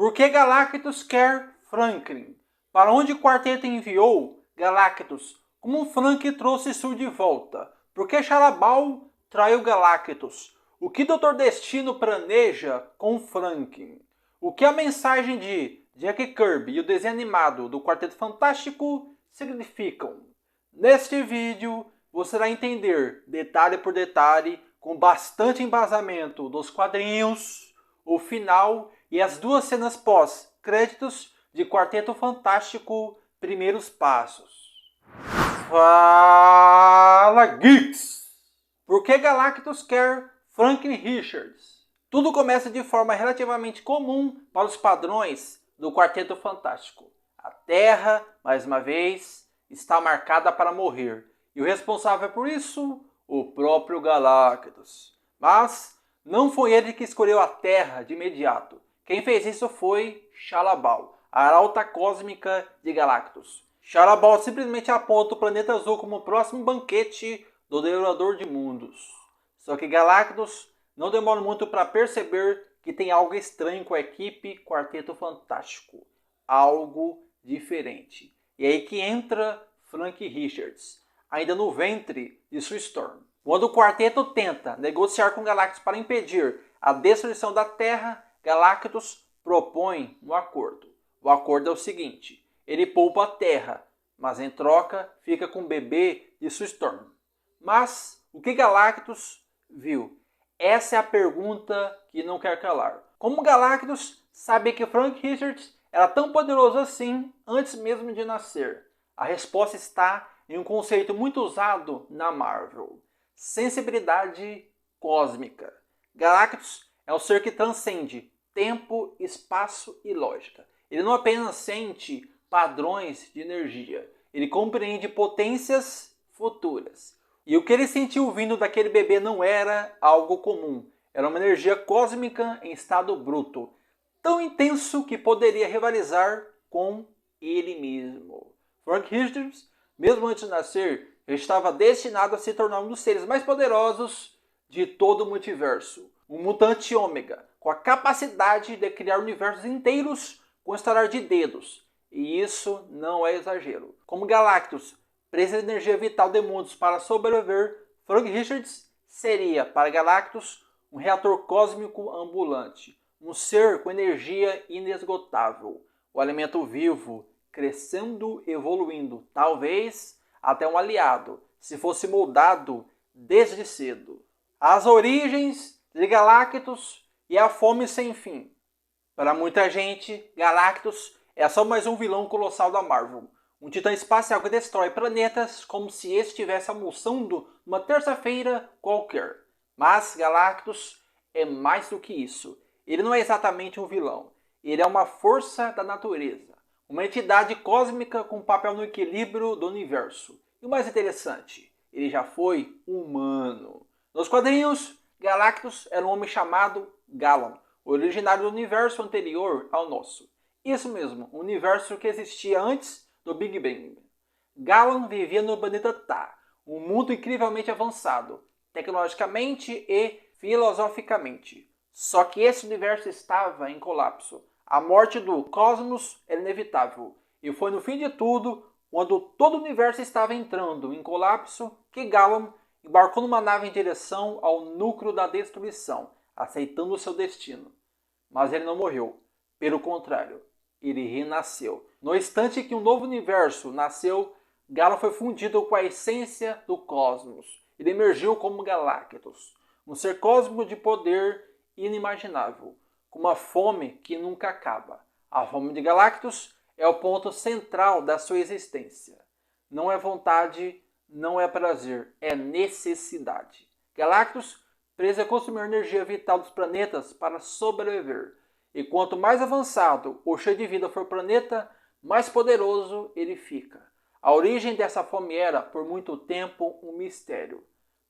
Por que Galactus quer Franklin? Para onde o quarteto enviou Galactus? Como Frank trouxe Sul de volta? Por que Shadowball traiu Galactus? O que Dr. Destino planeja com Franklin? O que a mensagem de Jack Kirby e o desenho animado do Quarteto Fantástico significam? Neste vídeo você vai entender detalhe por detalhe, com bastante embasamento dos quadrinhos, o final e as duas cenas pós-créditos de Quarteto Fantástico Primeiros Passos. Fala, Geeks! Por que Galactus quer Franklin Richards? Tudo começa de forma relativamente comum para os padrões do Quarteto Fantástico. A Terra, mais uma vez, está marcada para morrer. E o responsável por isso? O próprio Galactus. Mas não foi ele que escolheu a Terra de imediato. Quem fez isso foi Shadowball, a arauta cósmica de Galactus. Shadowball simplesmente aponta o planeta azul como o próximo banquete do Devorador de Mundos. Só que Galactus não demora muito para perceber que tem algo estranho com a equipe Quarteto Fantástico. Algo diferente. E aí que entra Frank Richards, ainda no ventre de Sue Storm. Quando o quarteto tenta negociar com Galactus para impedir a destruição da Terra, Galactus propõe um acordo. O acordo é o seguinte: ele poupa a Terra, mas em troca fica com o bebê de Sue Storm. Mas o que Galactus viu? Essa é a pergunta que não quer calar. Como Galactus sabe que Frank Richards era tão poderoso assim antes mesmo de nascer? A resposta está em um conceito muito usado na Marvel: sensibilidade cósmica. Galactus é um ser que transcende tempo, espaço e lógica. Ele não apenas sente padrões de energia, ele compreende potências futuras. E o que ele sentiu vindo daquele bebê não era algo comum. Era uma energia cósmica em estado bruto, tão intenso que poderia rivalizar com ele mesmo. Frank Richards, mesmo antes de nascer, estava destinado a se tornar um dos seres mais poderosos de todo o multiverso. Um mutante ômega, com a capacidade de criar universos inteiros com um estalar de dedos. E isso não é exagero. Como Galactus precisa de energia vital de mundos para sobreviver, Frank Richards seria, para Galactus, um reator cósmico ambulante. Um ser com energia inesgotável. O alimento vivo, crescendo, evoluindo, talvez até um aliado, se fosse moldado desde cedo. As origens de Galactus e a fome sem fim. Para muita gente, Galactus é só mais um vilão colossal da Marvel. Um titã espacial que destrói planetas como se estivesse almoçando numa terça-feira qualquer. Mas Galactus é mais do que isso. Ele não é exatamente um vilão. Ele é uma força da natureza. Uma entidade cósmica com papel no equilíbrio do universo. E o mais interessante, ele já foi humano. Nos quadrinhos, Galactus era um homem chamado Galan, originário do universo anterior ao nosso. Isso mesmo, um universo que existia antes do Big Bang. Galan vivia no planeta Ta, um mundo incrivelmente avançado, tecnologicamente e filosoficamente. Só que esse universo estava em colapso. A morte do cosmos era inevitável. E foi no fim de tudo, quando todo o universo estava entrando em colapso, que Galan embarcou numa nave em direção ao núcleo da destruição, aceitando o seu destino. Mas ele não morreu. Pelo contrário, ele renasceu. No instante que um novo universo nasceu, Galan foi fundido com a essência do cosmos. Ele emergiu como Galactus, um ser cósmico de poder inimaginável, com uma fome que nunca acaba. A fome de Galactus é o ponto central da sua existência. Não é vontade, não é prazer, é necessidade. Galactus precisa consumir a energia vital dos planetas para sobreviver. E quanto mais avançado ou cheio de vida for o planeta, mais poderoso ele fica. A origem dessa fome era, por muito tempo, um mistério.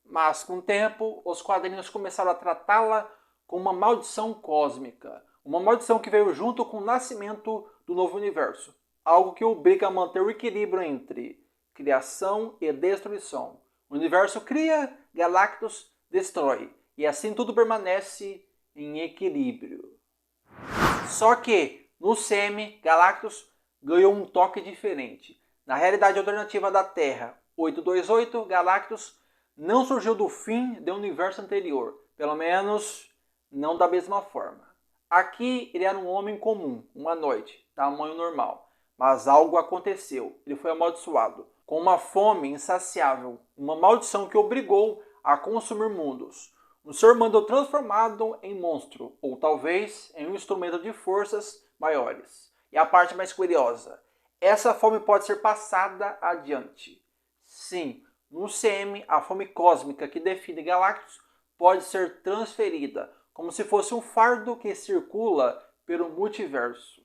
Mas, com o tempo, os quadrinhos começaram a tratá-la como uma maldição cósmica. Uma maldição que veio junto com o nascimento do novo universo. Algo que obriga a manter o equilíbrio entre criação e destruição. O universo cria, Galactus destrói. E assim tudo permanece em equilíbrio. Só que, No CM, Galactus ganhou um toque diferente. Na realidade alternativa da Terra 828, Galactus não surgiu do fim do universo anterior, pelo menos não da mesma forma. Aqui ele era um homem comum, humanoide, tamanho normal, mas algo aconteceu, ele foi amaldiçoado, com uma fome insaciável, uma maldição que obrigou a consumir mundos. Um ser humano transformado em monstro, ou talvez em um instrumento de forças maiores. E a parte mais curiosa, essa fome pode ser passada adiante. Sim, no CM, a fome cósmica que define Galactus pode ser transferida, como se fosse um fardo que circula pelo multiverso.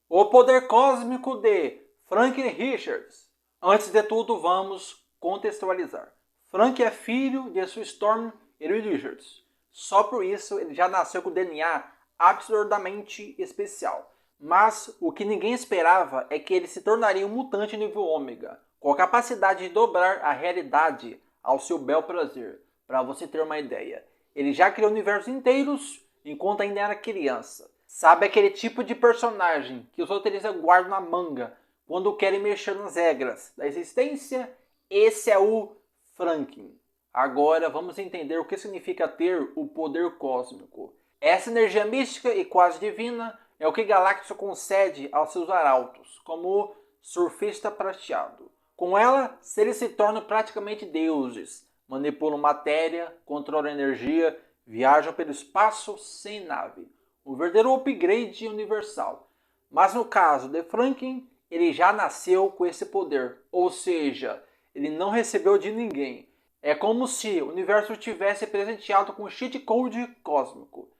O poder cósmico de Franklin Richards. Antes de tudo, vamos contextualizar. Frank é filho de Sue Storm e Reed Richards. Só por isso ele já nasceu com DNA absurdamente especial. Mas o que ninguém esperava é que ele se tornaria um mutante nível ômega, com a capacidade de dobrar a realidade ao seu bel prazer. Para você ter uma ideia, ele já criou universos inteiros enquanto ainda era criança. Sabe aquele tipo de personagem que os roteiristas guardam na manga quando querem mexer nas regras da existência? Esse é o Franklin. Agora vamos entender o que significa ter o poder cósmico. Essa energia mística e quase divina é o que Galactus concede aos seus arautos, como o surfista prateado. Com ela, eles se tornam praticamente deuses, manipulam matéria, controlam energia, viajam pelo espaço sem nave. Um verdadeiro upgrade universal. Mas no caso de Franklin, ele já nasceu com esse poder, ou seja, ele não recebeu de ninguém. É como se o universo tivesse presenteado com um cheat code cósmico.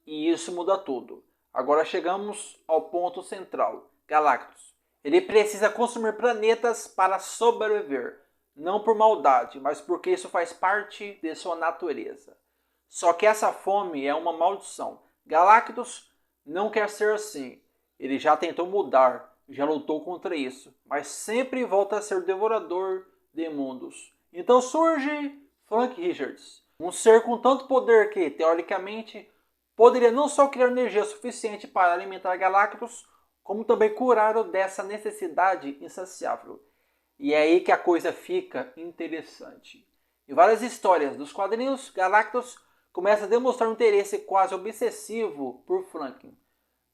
E isso muda tudo. Agora chegamos ao ponto central, Galactus. Ele precisa consumir planetas para sobreviver. Não por maldade, mas porque isso faz parte de sua natureza. Só que essa fome é uma maldição. Galactus não quer ser assim. Ele já tentou mudar, já lutou contra isso, mas sempre volta a ser devorador de mundos. Então surge Frank Richards, um ser com tanto poder que, teoricamente, poderia não só criar energia suficiente para alimentar Galactus, como também curá-lo dessa necessidade insaciável. E é aí que a coisa fica interessante. Em várias histórias dos quadrinhos, Galactus começa a demonstrar um interesse quase obsessivo por Franklin.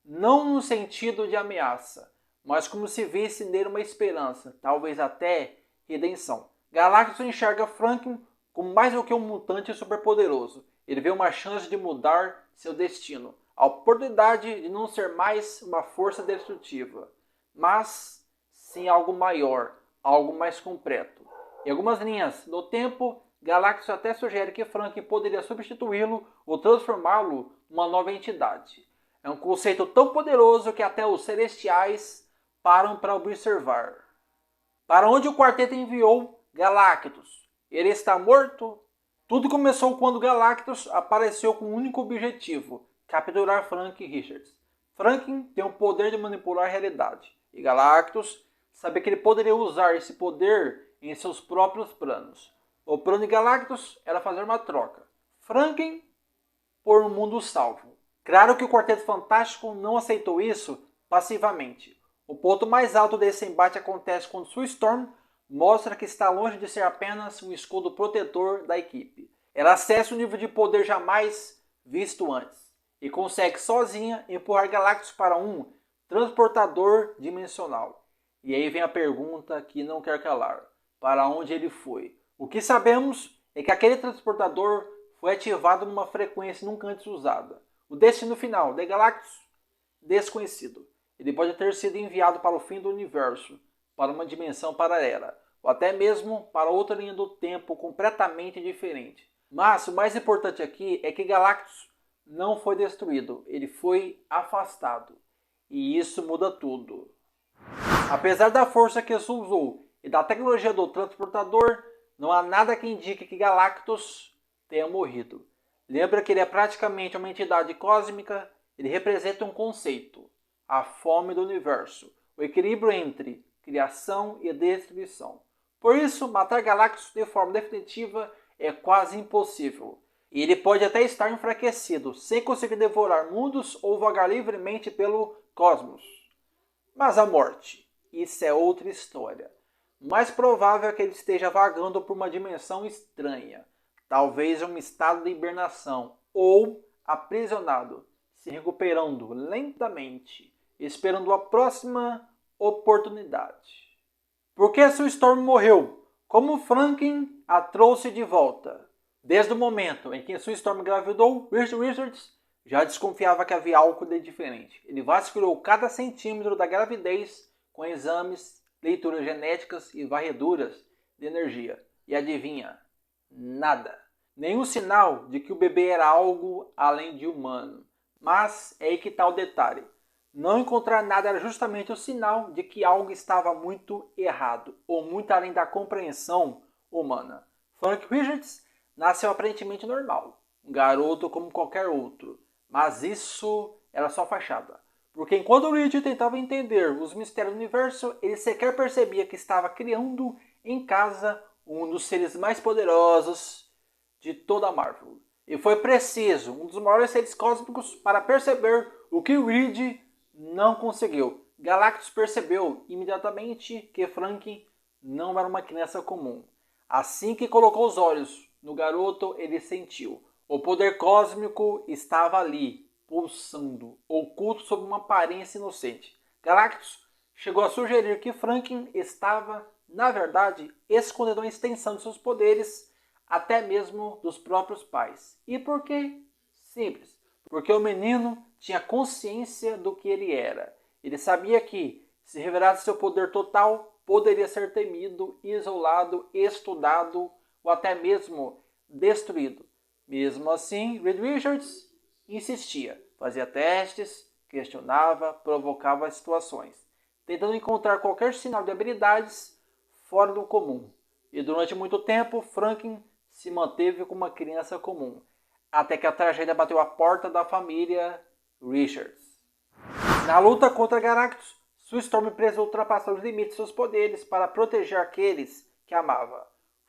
Não no sentido de ameaça, mas como se visse nele uma esperança, talvez até redenção. Galactus enxerga Franklin como mais do que um mutante superpoderoso. Ele vê uma chance de mudar seu destino, a oportunidade de não ser mais uma força destrutiva, mas sim algo maior, algo mais completo. Em algumas linhas do tempo, Galactus até sugere que Franklin poderia substituí-lo ou transformá-lo numa nova entidade. É um conceito tão poderoso que até os celestiais param para observar. Para onde o quarteto enviou Galactus? Ele está morto? Tudo começou quando Galactus apareceu com um único objetivo: capturar Frank Richards. Franklin tem o poder de manipular a realidade, e Galactus sabia que ele poderia usar esse poder em seus próprios planos. O plano de Galactus era fazer uma troca: Franklin por um mundo salvo. Claro que o Quarteto Fantástico não aceitou isso passivamente. O ponto mais alto desse embate acontece quando Sue Storm mostra que está longe de ser apenas um escudo protetor da equipe. Ela acessa um nível de poder jamais visto antes e consegue sozinha empurrar Galactus para um transportador dimensional. E aí vem a pergunta que não quer calar: para onde ele foi? O que sabemos é que aquele transportador foi ativado numa frequência nunca antes usada. O destino final de Galactus? Desconhecido. Ele pode ter sido enviado para o fim do universo, para uma dimensão paralela, ou até mesmo para outra linha do tempo completamente diferente. Mas o mais importante aqui é que Galactus não foi destruído, ele foi afastado. E isso muda tudo. Apesar da força que isso usou e da tecnologia do transportador, não há nada que indique que Galactus tenha morrido. Lembra que ele é praticamente uma entidade cósmica, ele representa um conceito: a fome do universo, o equilíbrio entre criação e destruição. Por isso, matar Galactus de forma definitiva é quase impossível. E ele pode até estar enfraquecido, sem conseguir devorar mundos ou vagar livremente pelo cosmos. Mas a morte, isso é outra história. Mais provável é que ele esteja vagando por uma dimensão estranha, talvez um estado de hibernação, ou aprisionado, se recuperando lentamente, esperando a próxima oportunidade. Por que Sue Storm morreu? Como Franklin a trouxe de volta? Desde o momento em que Sue Storm engravidou, Reed Richards já desconfiava que havia algo de diferente. Ele vasculhou cada centímetro da gravidez com exames, leituras genéticas e varreduras de energia. E adivinha? Nada. Nenhum sinal de que o bebê era algo além de humano. Mas é aí que está o detalhe. Não encontrar nada era justamente o sinal de que algo estava muito errado, ou muito além da compreensão humana. Frank Richards nasceu aparentemente normal, um garoto como qualquer outro, mas isso era só fachada. Porque enquanto Reed tentava entender os mistérios do universo, ele sequer percebia que estava criando em casa um dos seres mais poderosos de toda a Marvel. E foi preciso um dos maiores seres cósmicos para perceber o que Reed não conseguiu. Galactus percebeu imediatamente que Frank não era uma criança comum. Assim que colocou os olhos no garoto, ele sentiu. O poder cósmico estava ali, pulsando, oculto sob uma aparência inocente. Galactus chegou a sugerir que Franklin estava, na verdade, escondendo a extensão de seus poderes, até mesmo dos próprios pais. E por quê? Simples. Porque o menino tinha consciência do que ele era. Ele sabia que, se revelasse seu poder total, poderia ser temido, isolado, estudado ou até mesmo destruído. Mesmo assim, Reed Richards insistia, fazia testes, questionava, provocava situações, tentando encontrar qualquer sinal de habilidades fora do comum. E durante muito tempo, Franklin se manteve como uma criança comum, até que a tragédia bateu à porta da família Richards. Na luta contra Galactus, Sue Storm precisou ultrapassar os limites de seus poderes para proteger aqueles que amava.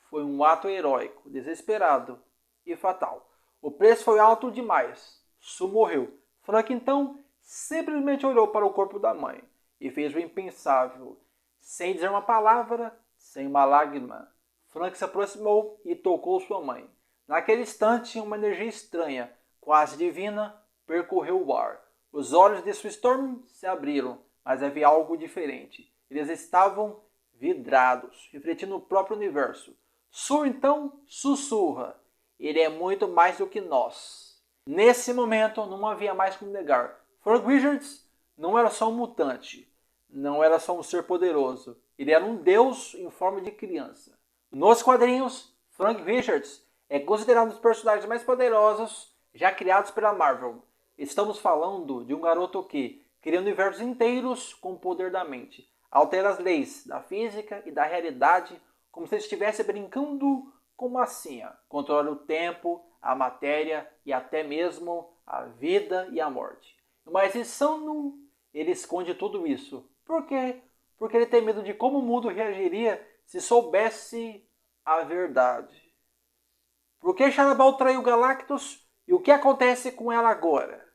Foi um ato heróico, desesperado e fatal. O preço foi alto demais. Sue morreu. Frank então simplesmente olhou para o corpo da mãe e fez o impensável. Sem dizer uma palavra, sem uma lágrima, Frank se aproximou e tocou sua mãe. Naquele instante, uma energia estranha, quase divina, percorreu o ar. Os olhos de Sue Storm se abriram, mas havia algo diferente. Eles estavam vidrados, refletindo o próprio universo. Sue então sussurra. Ele é muito mais do que nós. Nesse momento, não havia mais como negar. Frank Richards não era só um mutante. Não era só um ser poderoso. Ele era um deus em forma de criança. Nos quadrinhos, Frank Richards é considerado um dos personagens mais poderosos já criados pela Marvel. Estamos falando de um garoto que cria universos inteiros com o poder da mente. Altera as leis da física e da realidade como se estivesse brincando com massinha. Controla o tempo, a matéria e até mesmo a vida e a morte. Mas insano, ele esconde tudo isso. Por quê? Porque ele tem medo de como o mundo reagiria se soubesse a verdade. Por que Shara-Bal traiu Galactus e o que acontece com ela agora?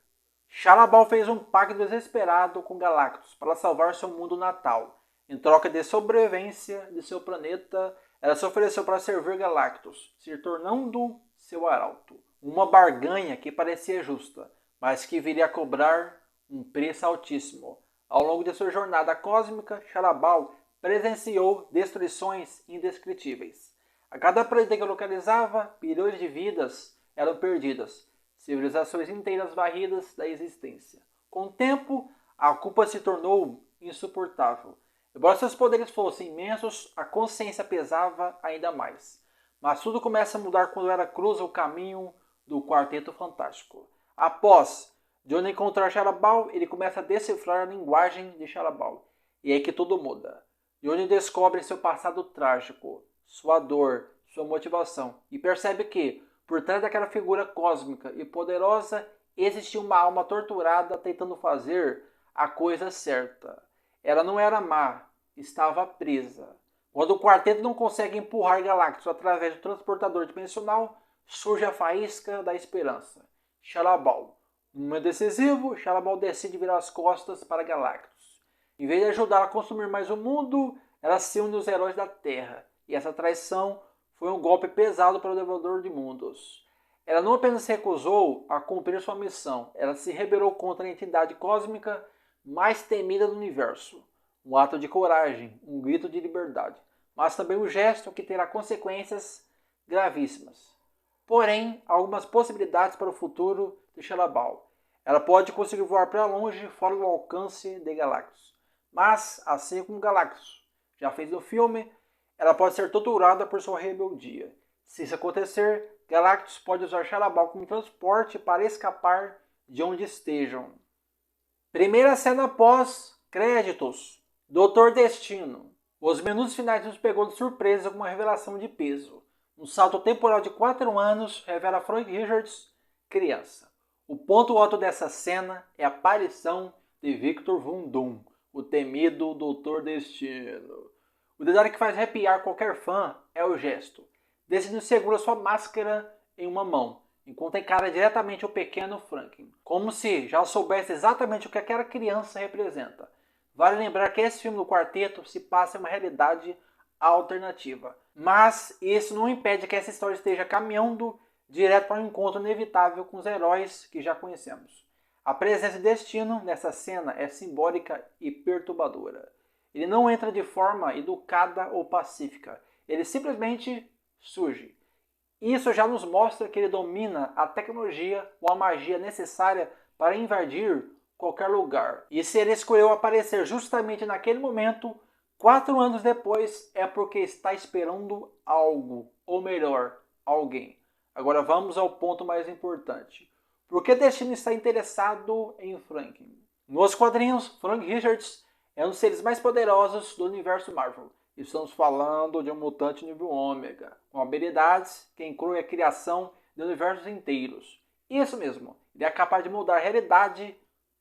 Shara-Bal fez um pacto desesperado com Galactus para salvar seu mundo natal. Em troca de sobrevivência de seu planeta, ela se ofereceu para servir Galactus, se tornando seu arauto. Uma barganha que parecia justa, mas que viria a cobrar um preço altíssimo. Ao longo de sua jornada cósmica, Shara-Bal presenciou destruições indescritíveis. A cada planeta que localizava, bilhões de vidas eram perdidas, civilizações inteiras varridas da existência. Com o tempo, a culpa se tornou insuportável. Embora seus poderes fossem imensos, a consciência pesava ainda mais. Mas tudo começa a mudar quando ela cruza o caminho do Quarteto Fantástico. Após Johnny encontrar Shara-Bal, ele começa a decifrar a linguagem de Shara-Bal. E é aí que tudo muda. Johnny descobre seu passado trágico, sua dor, sua motivação, e percebe que, por trás daquela figura cósmica e poderosa, existia uma alma torturada tentando fazer a coisa certa. Ela não era má, estava presa. Quando o quarteto não consegue empurrar Galactus através do transportador dimensional, surge a faísca da esperança. Shalla-Bal. No momento decisivo, Shalla-Bal decide virar as costas para Galactus. Em vez de ajudar a consumir mais o mundo, ela se une aos heróis da Terra. E essa traição foi um golpe pesado para o Devorador de Mundos. Ela não apenas se recusou a cumprir sua missão, ela se rebelou contra a entidade cósmica mais temida do universo. Um ato de coragem, um grito de liberdade, mas também um gesto que terá consequências gravíssimas. Porém, há algumas possibilidades para o futuro de Shalla-Bal. Ela pode conseguir voar para longe, fora do alcance de Galactus. Mas, assim como Galactus já fez no filme, ela pode ser torturada por sua rebeldia. Se isso acontecer, Galactus pode usar Shalla-Bal como transporte para escapar de onde estejam. Primeira cena pós-créditos. Doutor Destino. Os minutos finais nos pegou de surpresa com uma revelação de peso. Um salto temporal de 4 anos revela Frank Richards criança. O ponto alto dessa cena é a aparição de Victor Von Doom, o temido Doutor Destino. O detalhe que faz arrepiar qualquer fã é o gesto. Destino segura sua máscara em uma mão, enquanto encara diretamente o pequeno Franklin, como se já soubesse exatamente o que aquela criança representa. Vale lembrar que esse filme do quarteto se passa em uma realidade alternativa, mas isso não impede que essa história esteja caminhando direto para um encontro inevitável com os heróis que já conhecemos. A presença de Destino nessa cena é simbólica e perturbadora. Ele não entra de forma educada ou pacífica, ele simplesmente surge. Isso já nos mostra que ele domina a tecnologia ou a magia necessária para invadir qualquer lugar. E se ele escolheu aparecer justamente naquele momento, 4 anos depois, é porque está esperando algo, ou melhor, alguém. Agora vamos ao ponto mais importante. Por que Destino está interessado em Franklin? Nos quadrinhos, Frank Richards é um dos seres mais poderosos do universo Marvel. Estamos falando de um mutante nível ômega, com habilidades que incluem a criação de universos inteiros. Isso mesmo, ele é capaz de mudar a realidade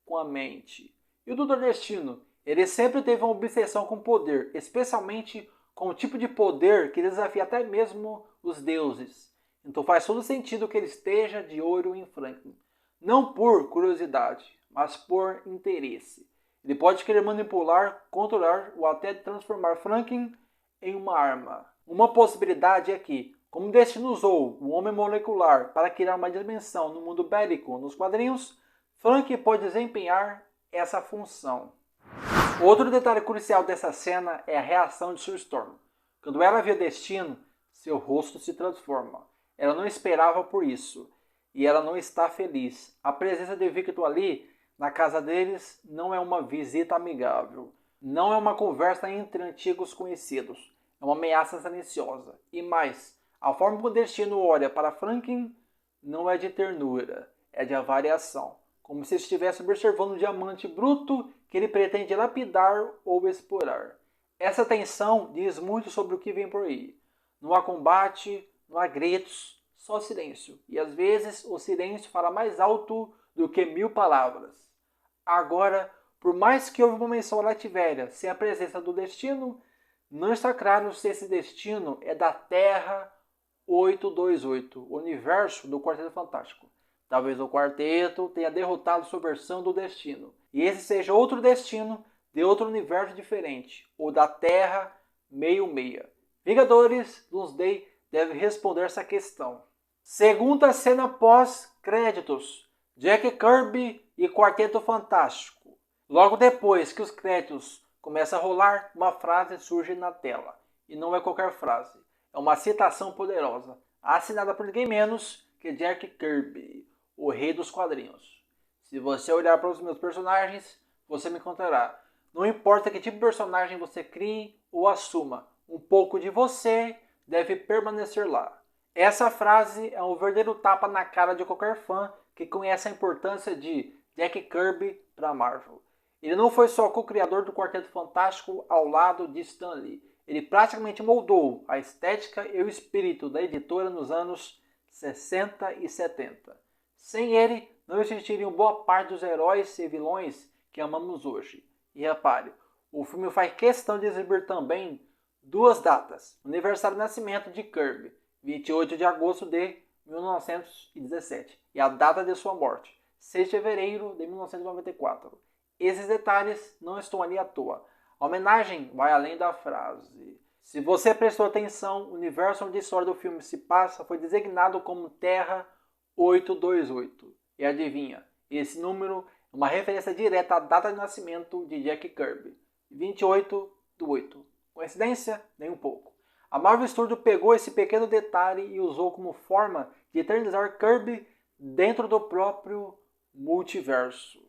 com a mente. E o Doutor Destino? Ele sempre teve uma obsessão com poder, especialmente com o tipo de poder que desafia até mesmo os deuses. Então faz todo sentido que ele esteja de olho em Franklin. Não por curiosidade, mas por interesse. Ele pode querer manipular, controlar ou até transformar Franklin em uma arma. Uma possibilidade é que, como Destino usou o homem molecular para criar uma dimensão no mundo bélico nos quadrinhos, Frank pode desempenhar essa função. Outro detalhe crucial dessa cena é a reação de Sue Storm. Quando ela vê Destino, seu rosto se transforma. Ela não esperava por isso. E ela não está feliz. A presença de Victor ali, na casa deles, não é uma visita amigável. Não é uma conversa entre antigos conhecidos. É uma ameaça silenciosa. E mais, a forma como o Destino olha para Franklin não é de ternura, é de avaliação. Como se estivesse observando um diamante bruto que ele pretende lapidar ou explorar. Essa tensão diz muito sobre o que vem por aí. Não há combate, não há gritos, só silêncio. E às vezes o silêncio fala mais alto do que 1000 palavras. Agora, por mais que houve uma menção a Latveria sem a presença do Destino, não está claro se esse Destino é da Terra 828, o universo do Quarteto Fantástico. Talvez o quarteto tenha derrotado sua versão do Destino. E esse seja outro Destino de outro universo diferente, ou da Terra meio-meia. Vingadores Doomsday deve responder essa questão. Segunda cena pós-créditos. Jack Kirby e Quarteto Fantástico. Logo depois que os créditos começam a rolar, uma frase surge na tela. E não é qualquer frase. É uma citação poderosa, assinada por ninguém menos que Jack Kirby, o rei dos quadrinhos. Se você olhar para os meus personagens, você me encontrará. Não importa que tipo de personagem você crie ou assuma, um pouco de você deve permanecer lá. Essa frase é um verdadeiro tapa na cara de qualquer fã que conhece a importância de Jack Kirby para a Marvel. Ele não foi só co-criador do Quarteto Fantástico ao lado de Stan Lee. Ele praticamente moldou a estética e o espírito da editora nos anos 60 e 70. Sem ele, não existiriam boa parte dos heróis e vilões que amamos hoje. E repare, o filme faz questão de exibir também 2 datas. O aniversário de nascimento de Kirby, 28 de agosto de 1917 e a data de sua morte, 6 de fevereiro de 1994. Esses detalhes não estão ali à toa. A homenagem vai além da frase. Se você prestou atenção, o universo onde a história do filme se passa foi designado como Terra 828. E adivinha, esse número é uma referência direta à data de nascimento de Jack Kirby, 28/8. Coincidência? Nem um pouco. A Marvel Studios pegou esse pequeno detalhe e usou como forma de eternizar Kirby dentro do próprio multiverso.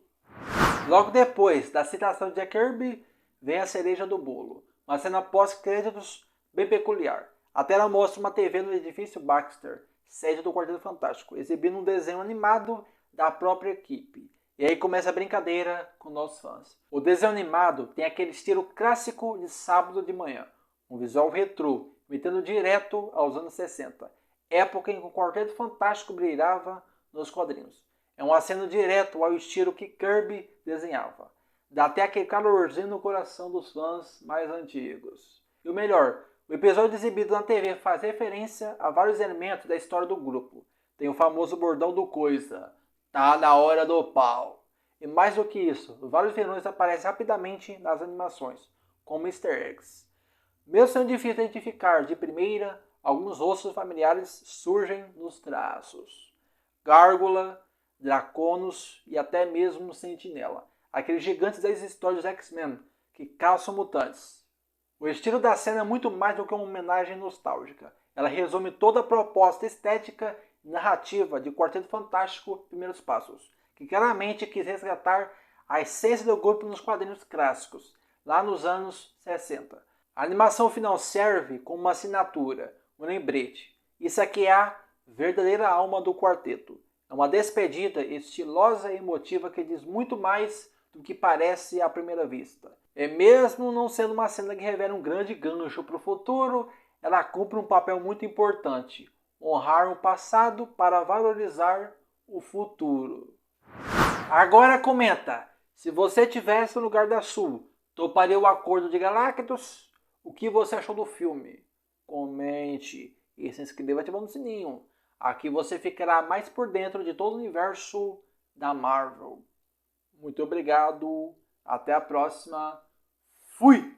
Logo depois da citação de Jack Kirby, vem a cereja do bolo. Uma cena pós-créditos bem peculiar. A tela mostra uma TV no edifício Baxter, sede do Quarteto Fantástico, exibindo um desenho animado da própria equipe. E aí começa a brincadeira com nossos fãs. O desenho animado tem aquele estilo clássico de sábado de manhã, um visual retrô, imitando direto aos anos 60, época em que o Quarteto Fantástico brilhava nos quadrinhos. É um aceno direto ao estilo que Kirby desenhava. Dá até aquele calorzinho no coração dos fãs mais antigos. E o melhor, o episódio exibido na TV faz referência a vários elementos da história do grupo. Tem o famoso bordão do Coisa, tá na hora do pau. E mais do que isso, vários vilões aparecem rapidamente nas animações, como easter eggs. Mesmo sendo difícil identificar de primeira, alguns rostos familiares surgem nos traços. Gárgula, Draconos e até mesmo Sentinela, aqueles gigantes das histórias dos X-Men que caçam mutantes. O estilo da cena é muito mais do que uma homenagem nostálgica. Ela resume toda a proposta estética e narrativa de Quarteto Fantástico Primeiros Passos, que claramente quis resgatar a essência do grupo nos quadrinhos clássicos, lá nos anos 60. A animação final serve como uma assinatura, um lembrete. Isso aqui é a verdadeira alma do quarteto. É uma despedida estilosa e emotiva que diz muito mais do que parece à primeira vista. E mesmo não sendo uma cena que revela um grande gancho para o futuro, ela cumpre um papel muito importante: honrar o passado para valorizar o futuro. Agora comenta, se você tivesse no lugar da Sul, toparia o acordo de Galactus? O que você achou do filme? Comente e se inscreva ativando o sininho. Aqui você ficará mais por dentro de todo o universo da Marvel. Muito obrigado. Até a próxima. Fui!